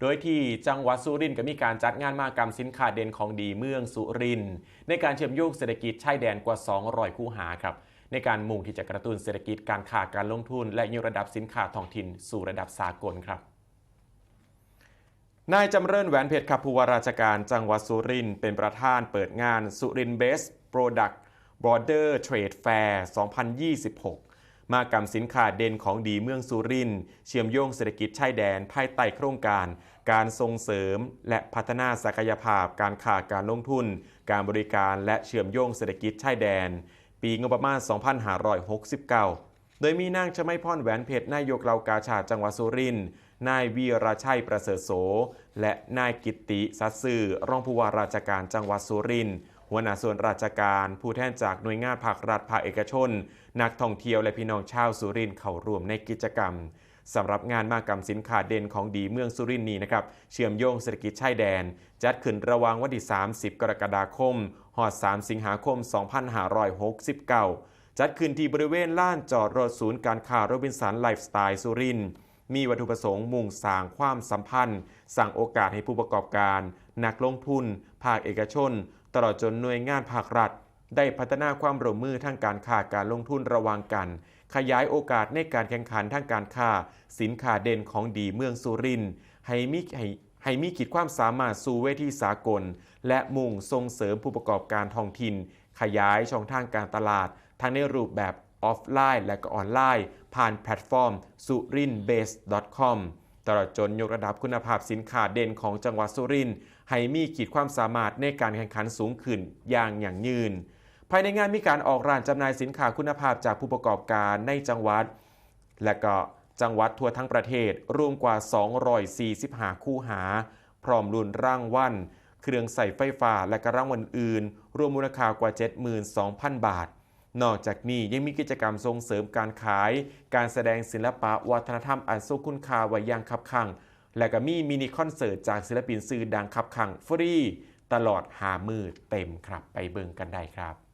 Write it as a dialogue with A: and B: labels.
A: โดยที่จังหวัดสุรินทร์ก็มีการจัดงานมหกรรมสินค้าเด่นของดีเมืองสุรินทร์ในการเชื่อมโยงเศรษฐกิจชายแดนกว่า200คูหาครับในการมุ่งที่จะกระตุ้นเศรษฐกิจการค้าการลงทุนและยกระดับสินค้าท้องถิ่นสู่ระดับสากลครับนายจำเริญแหวนเพชรครับผู้ว่าราชการจังหวัดสุรินทร์เป็นประธานเปิดงานสุรินทร์ Best Product Border Trade Fair 2026 มหกรรมสินค้าเด่นของดีเมืองสุรินทร์เชื่อมโยงเศรษฐกิจชายแดนภายใต้โครงการการส่งเสริมและพัฒนาศักยภาพการค้าการลงทุนการบริการและเชื่อมโยงเศรษฐกิจชายแดนปีงบประมาณ 2569 โดยมีนางชมัยพรแหวนเพชรนายกเหล่ากาชาดจังหวัดสุรินทร์นายวีรชัยประเสริฐโสและนายกิตติสัตย์ซื่อรองผู้ว่าราชการจังหวัดสุรินทร์หัวหน้าส่วนราชการผู้แทนจากหน่วยงานภาครัฐภาคเอกชนนักท่องเที่ยวและพี่น้องชาวสุรินทร์เข้าร่วมในกิจกรรมสำหรับงานมหกรรมสินค้าเด่นของดีเมืองสุรินทร์นี้นะครับเชื่อมโยงเศรษฐกิจชายแดนจัดขึ้นระหว่างวันที่ 30 กรกฎาคมฮอด 3 สิงหาคม 2569 จัดขึ้นที่บริเวณลานจอดรถศูนย์การค้าโรบินสันไลฟ์สไตล์สุรินทร์มีวัตถุประสงค์มุ่งสร้างความสัมพันธ์สร้างโอกาสให้ผู้ประกอบการนักลงทุนภาคเอกชนตลอดจนหน่วยงานภาครัฐได้พัฒนาความร่วมมือทางการค้าการลงทุนระหว่างกันขยายโอกาสในการแข่งขันทางการค้าสินค้าเด่นของดีเมืองสุรินทร์ให้มีขีดความสามารถสู่เวทีสากลและมุ่งส่งเสริมผู้ประกอบการท้องถิ่นขยายช่องทางการตลาดทั้งในรูปแบบออฟไลน์และก็ออนไลน์ผ่านแพลตฟอร์ม surinbase.com ตลอดจนยกระดับคุณภาพสินค้าเด่นของจังหวัดสุรินทร์ให้มีขีดความสามารถในการแข่งขันสูงขึ้นอย่างยั่งยืนภายในงานมีการออกร้านจำหน่ายสินค้าคุณภาพจากผู้ประกอบการในจังหวัดและก็จังหวัดทั่วทั้งประเทศรวมกว่า245คูหาพร้อมลุ้นรางวัลเครื่องใส่ไฟฟ้าและก็รางวัลอื่นรวมมูลค่ากว่า 72,000 บาทนอกจากนี้ยังมีกิจกรรมส่งเสริมการขายการแสดงศิลปะวัฒนธรรมอันทรงคุณค่าไว้อย่างคับคั่งและก็มีมินิคอนเสิร์ตจากศิลปินชื่อดังคับคั่งฟรีตลอด5 มื้อเต็มครับไปเบิ่งกันได้ครับ